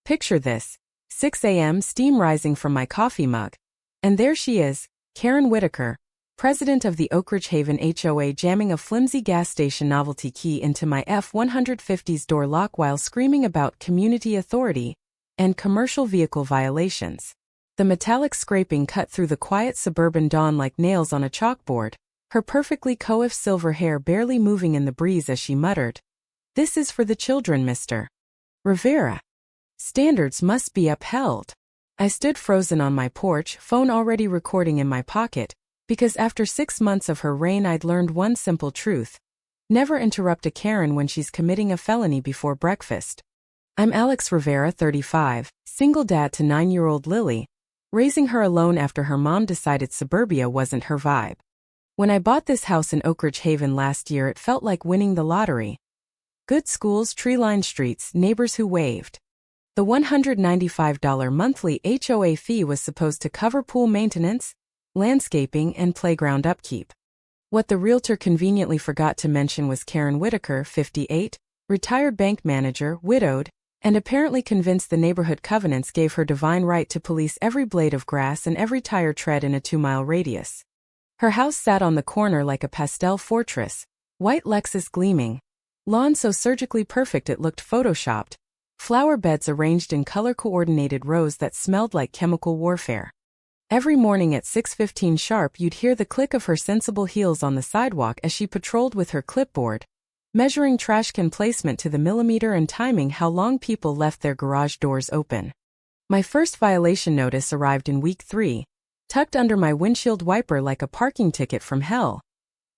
Picture this. 6 a.m. steam rising from my coffee mug. And there she is, Karen Whitaker, president of the Oakridge Haven HOA, jamming a flimsy gas station novelty key into my F-150's door lock while screaming about community authority and commercial vehicle violations. The metallic scraping cut through the quiet suburban dawn like nails on a chalkboard, her perfectly coiffed silver hair barely moving in the breeze as she muttered, "This is for the children, Mr. Rivera. Standards must be upheld." I stood frozen on my porch, phone already recording in my pocket, because after 6 months of her reign I'd learned one simple truth. Never interrupt a Karen when she's committing a felony before breakfast. I'm Alex Rivera, 35, single dad to 9-year-old Lily, raising her alone after her mom decided suburbia wasn't her vibe. When I bought this house in Oakridge Haven last year, it felt like winning the lottery. Good schools, tree-lined streets, neighbors who waved. The $195 monthly HOA fee was supposed to cover pool maintenance, landscaping, and playground upkeep. What the realtor conveniently forgot to mention was Karen Whitaker, 58, retired bank manager, widowed, and apparently convinced the neighborhood covenants gave her divine right to police every blade of grass and every tire tread in a 2-mile radius. Her house sat on the corner like a pastel fortress, white Lexus gleaming, lawn so surgically perfect it looked photoshopped, flower beds arranged in color-coordinated rows that smelled like chemical warfare. Every morning at 6:15 sharp you'd hear the click of her sensible heels on the sidewalk as she patrolled with her clipboard, measuring trash can placement to the millimeter and timing how long people left their garage doors open. My first violation notice arrived in week 3, tucked under my windshield wiper like a parking ticket from hell.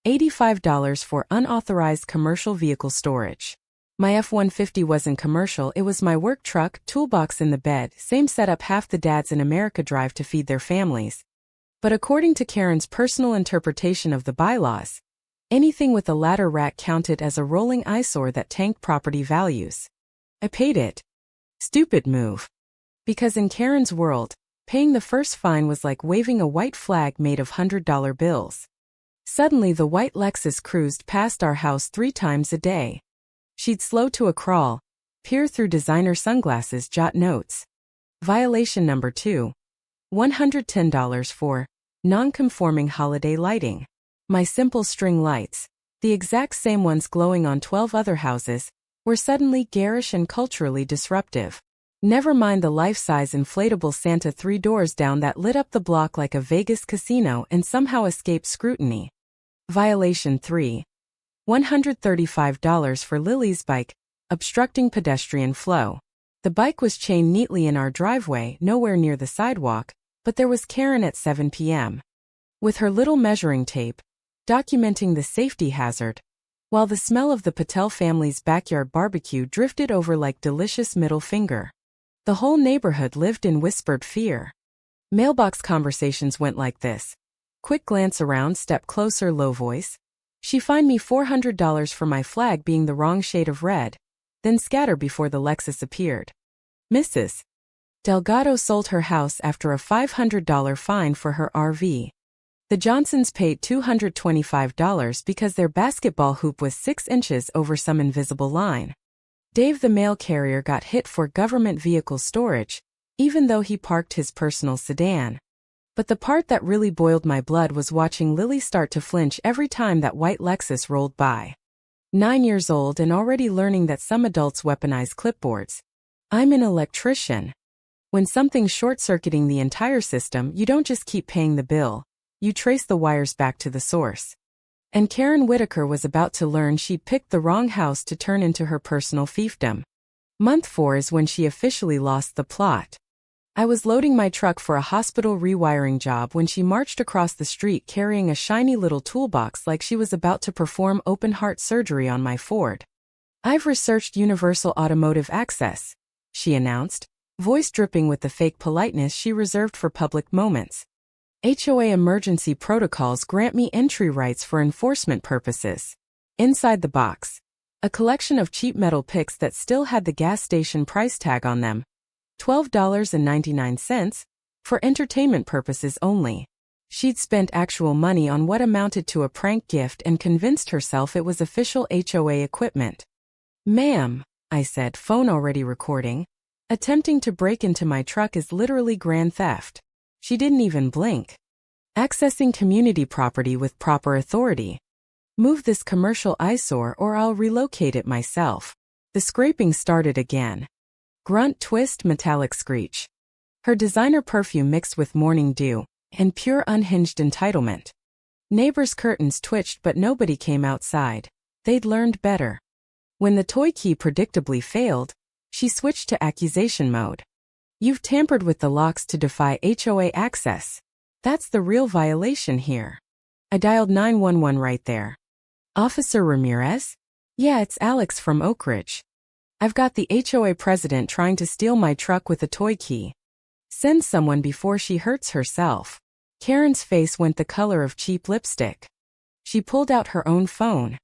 $85 for unauthorized commercial vehicle storage. My F-150 wasn't commercial, it was my work truck, toolbox in the bed, same setup half the dads in America drive to feed their families. But according to Karen's personal interpretation of the bylaws, anything with a ladder rack counted as a rolling eyesore that tanked property values. I paid it. Stupid move. Because in Karen's world, paying the first fine was like waving a white flag made of $100 bills. Suddenly the white Lexus cruised past our house 3 times a day. She'd slow to a crawl, peer through designer sunglasses, jot notes. Violation number 2. $110 for non-conforming holiday lighting. My simple string lights, the exact same ones glowing on 12 other houses, were suddenly garish and culturally disruptive. Never mind the life-size inflatable Santa 3 doors down that lit up the block like a Vegas casino and somehow escaped scrutiny. Violation 3. $135 for Lily's bike, obstructing pedestrian flow. The bike was chained neatly in our driveway, nowhere near the sidewalk, but there was Karen at 7 p.m. with her little measuring tape, documenting the safety hazard, while the smell of the Patel family's backyard barbecue drifted over like delicious middle finger. The whole neighborhood lived in whispered fear. Mailbox conversations went like this. Quick glance around, step closer, low voice. She fined me $400 for my flag being the wrong shade of red, then scatter before the Lexus appeared. Mrs. Delgado sold her house after a $500 fine for her RV. The Johnsons paid $225 because their basketball hoop was 6 inches over some invisible line. Dave the mail carrier got hit for government vehicle storage, even though he parked his personal sedan. But the part that really boiled my blood was watching Lily start to flinch every time that white Lexus rolled by. 9 years old and already learning that some adults weaponize clipboards. I'm an electrician. When something's short-circuiting the entire system, you don't just keep paying the bill, you trace the wires back to the source. And Karen Whitaker was about to learn she'd picked the wrong house to turn into her personal fiefdom. Month 4 is when she officially lost the plot. I was loading my truck for a hospital rewiring job when she marched across the street carrying a shiny little toolbox like she was about to perform open-heart surgery on my Ford. "I've researched universal automotive access," she announced, voice dripping with the fake politeness she reserved for public moments. "HOA emergency protocols grant me entry rights for enforcement purposes." Inside the box, a collection of cheap metal picks that still had the gas station price tag on them. $12.99, for entertainment purposes only. She'd spent actual money on what amounted to a prank gift and convinced herself it was official HOA equipment. "Ma'am," I said, phone already recording, Attempting to break into my truck is literally grand theft. She didn't even blink. Accessing community property with proper authority. Move this commercial eyesore or I'll relocate it myself. The scraping started again. Grunt, twist, metallic screech. Her designer perfume mixed with morning dew, and pure unhinged entitlement. Neighbors' curtains twitched but nobody came outside. They'd learned better. When the toy key predictably failed, she switched to accusation mode. You've tampered with the locks to defy HOA access. That's the real violation here. I dialed 911 right there. Officer Ramirez? Yeah, it's Alex from Oakridge. I've got the HOA president trying to steal my truck with a toy key. Send someone before she hurts herself. Karen's face went the color of cheap lipstick. She pulled out her own phone.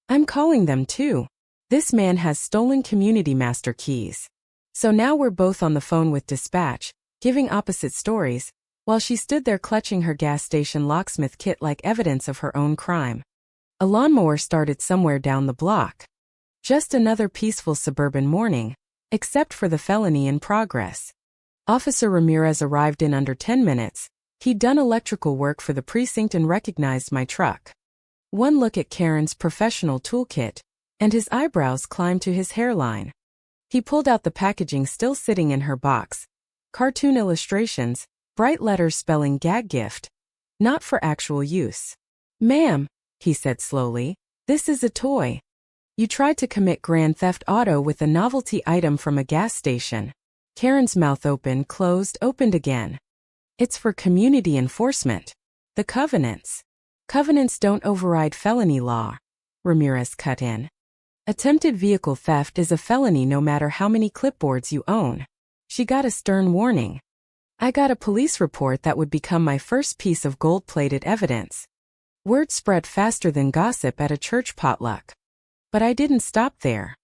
I'm calling them too. This man has stolen community master keys. So now we're both on the phone with dispatch, giving opposite stories, while she stood there clutching her gas station locksmith kit like evidence of her own crime. A lawnmower started somewhere down the block. Just another peaceful suburban morning, except for the felony in progress. Officer Ramirez arrived in under 10 minutes. He'd done electrical work for the precinct and recognized my truck. One look at Karen's professional toolkit, and his eyebrows climbed to his hairline. He pulled out the packaging still sitting in her box. Cartoon illustrations, bright letters spelling gag gift. Not for actual use. Ma'am, he said slowly, this is a toy. You tried to commit grand theft auto with a novelty item from a gas station. Karen's mouth opened, closed, opened again. It's for community enforcement. The covenants. Covenants don't override felony law. Ramirez cut in. Attempted vehicle theft is a felony no matter how many clipboards you own. She got a stern warning. I got a police report that would become my first piece of gold-plated evidence. Word spread faster than gossip at a church potluck. But I didn't stop there.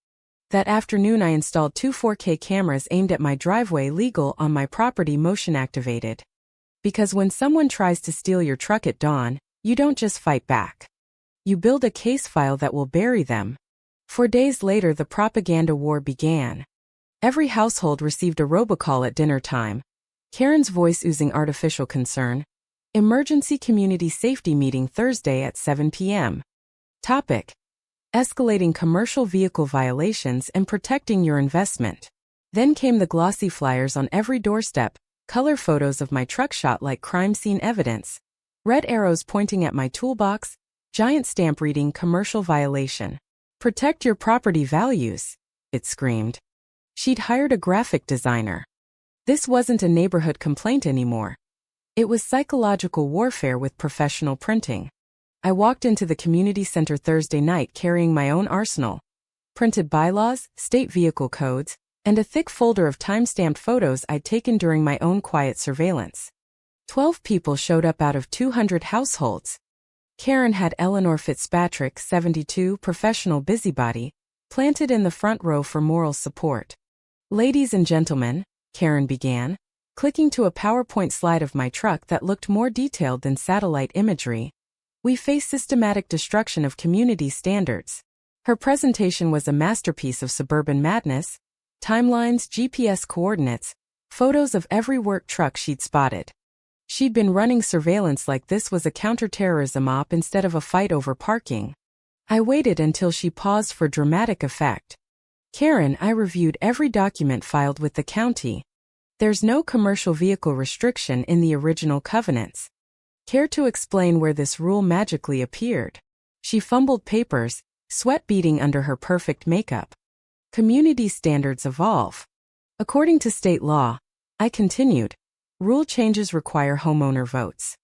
That afternoon I installed 2 4K cameras aimed at my driveway, legal on my property, motion activated. Because when someone tries to steal your truck at dawn, you don't just fight back. You build a case file that will bury them. 4 days later the propaganda war began. Every household received a robocall at dinner time. Karen's voice oozing artificial concern. Emergency community safety meeting Thursday at 7 p.m. Topic: escalating commercial vehicle violations and protecting your investment. Then came the glossy flyers on every doorstep, color photos of my truck shot like crime scene evidence. Red arrows pointing at my toolbox, giant stamp reading commercial violation. Protect your property values, it screamed. She'd hired a graphic designer. This wasn't a neighborhood complaint anymore. It was psychological warfare with professional printing. I walked into the community center Thursday night carrying my own arsenal. Printed bylaws, state vehicle codes, and a thick folder of time-stamped photos I'd taken during my own quiet surveillance. 12 people showed up out of 200 households. Karen had Eleanor Fitzpatrick, 72, professional busybody, planted in the front row for moral support. Ladies and gentlemen, Karen began, clicking to a PowerPoint slide of my truck that looked more detailed than satellite imagery. We face systematic destruction of community standards. Her presentation was a masterpiece of suburban madness. Timelines, GPS coordinates, photos of every work truck she'd spotted. She'd been running surveillance like this was a counterterrorism op instead of a fight over parking. I waited until she paused for dramatic effect. Karen, I reviewed every document filed with the county. There's no commercial vehicle restriction in the original covenants. Care to explain where this rule magically appeared? She fumbled papers, sweat beading under her perfect makeup. Community standards evolve. According to state law, I continued, rule changes require homeowner votes.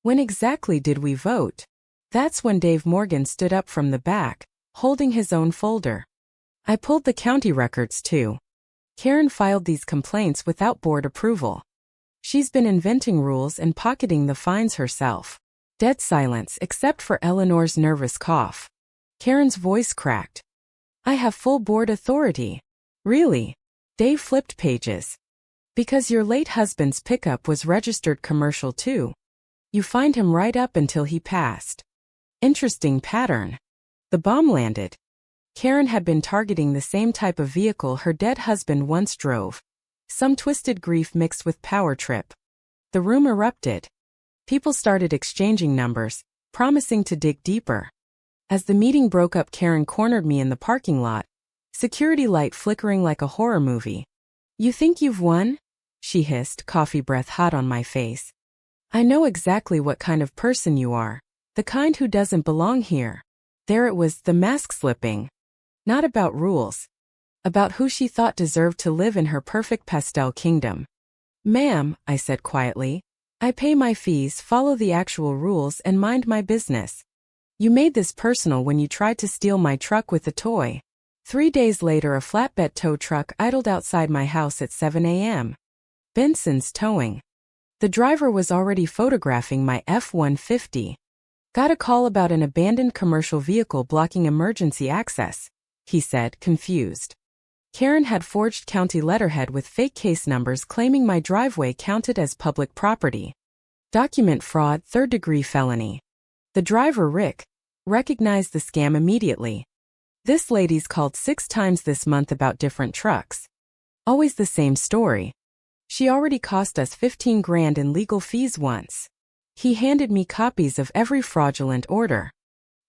When exactly did we vote? That's when Dave Morgan stood up from the back, holding his own folder. I pulled the county records too. Karen filed these complaints without board approval. She's been inventing rules and pocketing the fines herself. Dead silence except for Eleanor's nervous cough. Karen's voice cracked. I have full board authority. Really? Dave flipped pages. Because your late husband's pickup was registered commercial too. You fined him right up until he passed. Interesting pattern. The bomb landed. Karen had been targeting the same type of vehicle her dead husband once drove, Some twisted grief mixed with power trip. The room erupted. People started exchanging numbers, promising to dig deeper. As the meeting broke up, Karen cornered me in the parking lot, security light flickering like a horror movie. "You think you've won?" she hissed, coffee breath hot on my face. "I know exactly what kind of person you are. The kind who doesn't belong here." There it was, the mask slipping. Not about rules. About who she thought deserved to live in her perfect pastel kingdom. "Ma'am," I said quietly, "I pay my fees, follow the actual rules, and mind my business. You made this personal when you tried to steal my truck with a toy." 3 days later, a flatbed tow truck idled outside my house at 7 a.m. Benson's Towing. The driver was already photographing my F-150. "Got a call about an abandoned commercial vehicle blocking emergency access," he said, confused. Karen had forged county letterhead with fake case numbers claiming my driveway counted as public property. Document fraud, third-degree felony. The driver, Rick, recognized the scam immediately. "This lady's called 6 times this month about different trucks. Always the same story. She already cost us 15 grand in legal fees once." He handed me copies of every fraudulent order.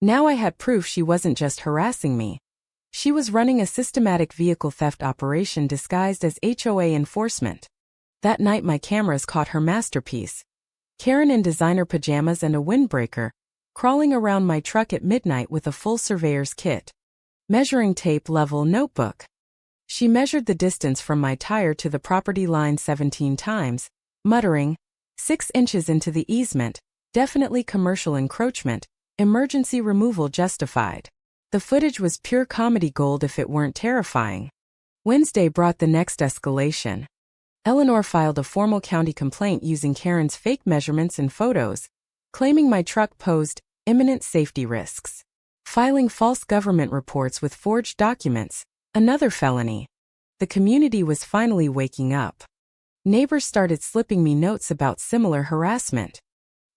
Now I had proof she wasn't just harassing me. She was running a systematic vehicle theft operation disguised as HOA enforcement. That night my cameras caught her masterpiece. Karen in designer pajamas and a windbreaker, crawling around my truck at midnight with a full surveyor's kit. Measuring tape, level, notebook. She measured the distance from my tire to the property line 17 times, muttering, 6 inches into the easement, definitely commercial encroachment, emergency removal justified. The footage was pure comedy gold if it weren't terrifying. Wednesday brought the next escalation. Eleanor filed a formal county complaint using Karen's fake measurements and photos, claiming my truck posed imminent safety risks. Filing false government reports with forged documents, another felony. The community was finally waking up. Neighbors started slipping me notes about similar harassment.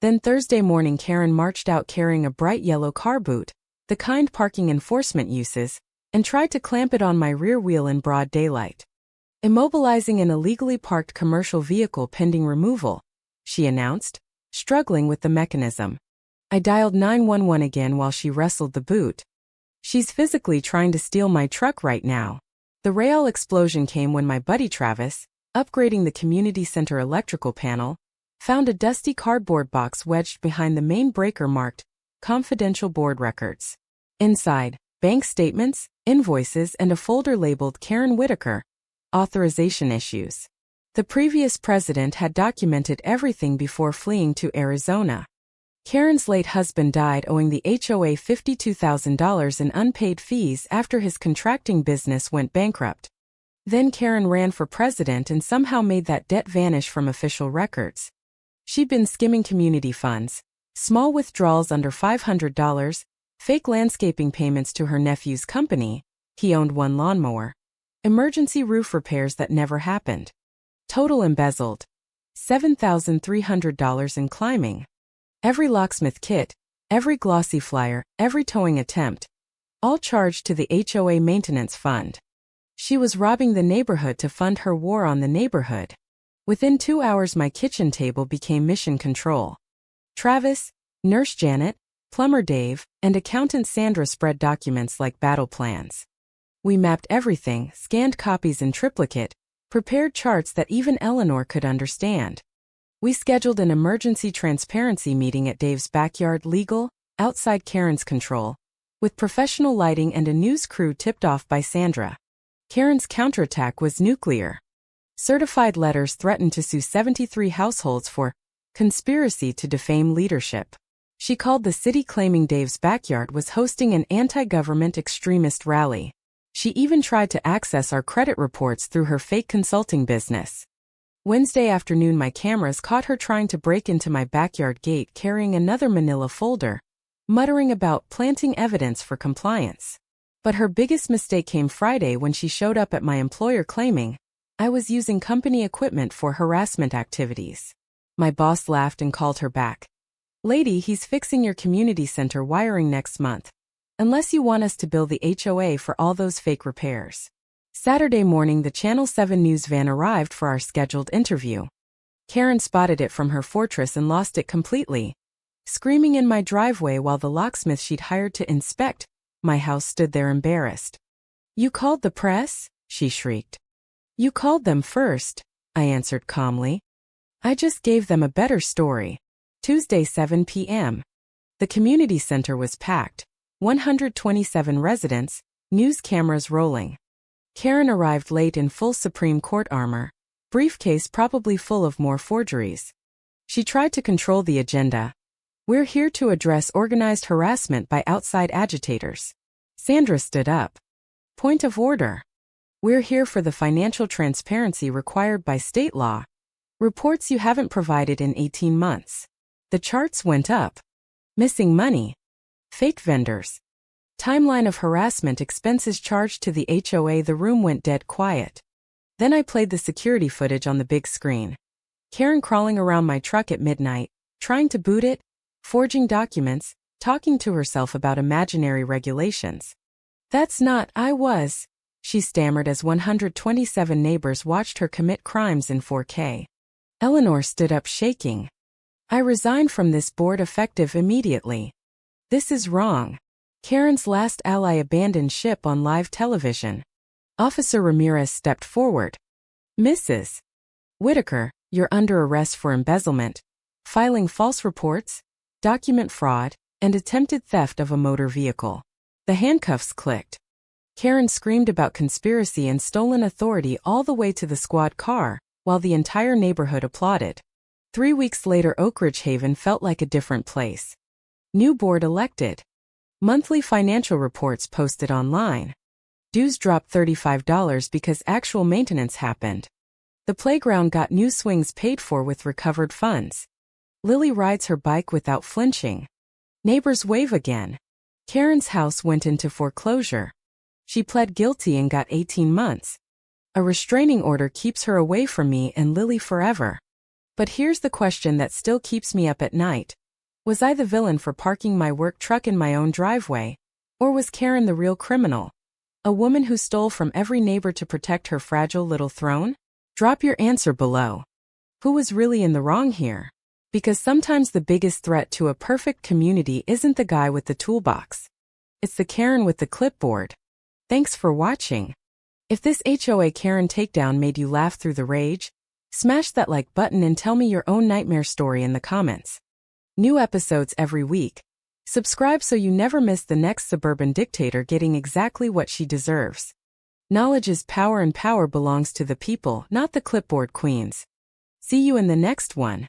Then Thursday morning, Karen marched out carrying a bright yellow car boot, the kind parking enforcement uses, and tried to clamp it on my rear wheel in broad daylight. "Immobilizing an illegally parked commercial vehicle pending removal," she announced, struggling with the mechanism. I dialed 911 again while she wrestled the boot. "She's physically trying to steal my truck right now." The real explosion came when my buddy Travis, upgrading the community center electrical panel, found a dusty cardboard box wedged behind the main breaker marked confidential board records. Inside, bank statements, invoices, and a folder labeled Karen Whitaker, authorization issues. The previous president had documented everything before fleeing to Arizona. Karen's late husband died owing the HOA $52,000 in unpaid fees after his contracting business went bankrupt. Then Karen ran for president and somehow made that debt vanish from official records. She'd been skimming community funds, small withdrawals under $500, fake landscaping payments to her nephew's company, he owned one lawnmower, emergency roof repairs that never happened. Total embezzled. $7,300 in climbing. Every locksmith kit, every glossy flyer, every towing attempt, all charged to the HOA maintenance fund. She was robbing the neighborhood to fund her war on the neighborhood. Within 2 hours my kitchen table became mission control. Travis, Nurse Janet, Plumber Dave, and Accountant Sandra spread documents like battle plans. We mapped everything, scanned copies in triplicate, prepared charts that even Eleanor could understand. We scheduled an emergency transparency meeting at Dave's backyard, legal, outside Karen's control, with professional lighting and a news crew tipped off by Sandra. Karen's counterattack was nuclear. Certified letters threatened to sue 73 households for conspiracy to defame leadership. She called the city claiming Dave's backyard was hosting an anti-government extremist rally. She even tried to access our credit reports through her fake consulting business. Wednesday afternoon my cameras caught her trying to break into my backyard gate carrying another manila folder, muttering about planting evidence for compliance. But her biggest mistake came Friday when she showed up at my employer claiming I was using company equipment for harassment activities. My boss laughed and called her back. "Lady, he's fixing your community center wiring next month. Unless you want us to bill the HOA for all those fake repairs." Saturday morning, the Channel 7 news van arrived for our scheduled interview. Karen spotted it from her fortress and lost it completely. Screaming in my driveway while the locksmith she'd hired to inspect my house stood there embarrassed. "You called the press?" she shrieked. "You called them first," I answered calmly. "I just gave them a better story." Tuesday, 7 p.m. The community center was packed. 127 residents, news cameras rolling. Karen arrived late in full Supreme Court armor, briefcase probably full of more forgeries. She tried to control the agenda. "We're here to address organized harassment by outside agitators." Sandra stood up. "Point of order. We're here for the financial transparency required by state law. Reports you haven't provided in 18 months. The charts went up. Missing money. Fake vendors. Timeline of harassment expenses charged to the HOA." The room went dead quiet. Then I played the security footage on the big screen. Karen crawling around my truck at midnight, trying to boot it, forging documents, talking to herself about imaginary regulations. "That's not, I was," she stammered as 127 neighbors watched her commit crimes in 4K. Eleanor stood up shaking. "I resign from this board effective immediately. This is wrong." Karen's last ally abandoned ship on live television. Officer Ramirez stepped forward. "Mrs. Whitaker, you're under arrest for embezzlement, filing false reports, document fraud, and attempted theft of a motor vehicle." The handcuffs clicked. Karen screamed about conspiracy and stolen authority all the way to the squad car, while the entire neighborhood applauded. 3 weeks later, Oakridge Haven felt like a different place. New board elected. Monthly financial reports posted online. Dues dropped $35 because actual maintenance happened. The playground got new swings paid for with recovered funds. Lily rides her bike without flinching. Neighbors wave again. Karen's house went into foreclosure. She pled guilty and got 18 months. A restraining order keeps her away from me and Lily forever. But here's the question that still keeps me up at night. Was I the villain for parking my work truck in my own driveway? Or was Karen the real criminal? A woman who stole from every neighbor to protect her fragile little throne? Drop your answer below. Who was really in the wrong here? Because sometimes the biggest threat to a perfect community isn't the guy with the toolbox. It's the Karen with the clipboard. Thanks for watching. If this HOA Karen takedown made you laugh through the rage, smash that like button and tell me your own nightmare story in the comments. New episodes every week. Subscribe so you never miss the next suburban dictator getting exactly what she deserves. Knowledge is power and power belongs to the people, not the clipboard queens. See you in the next one.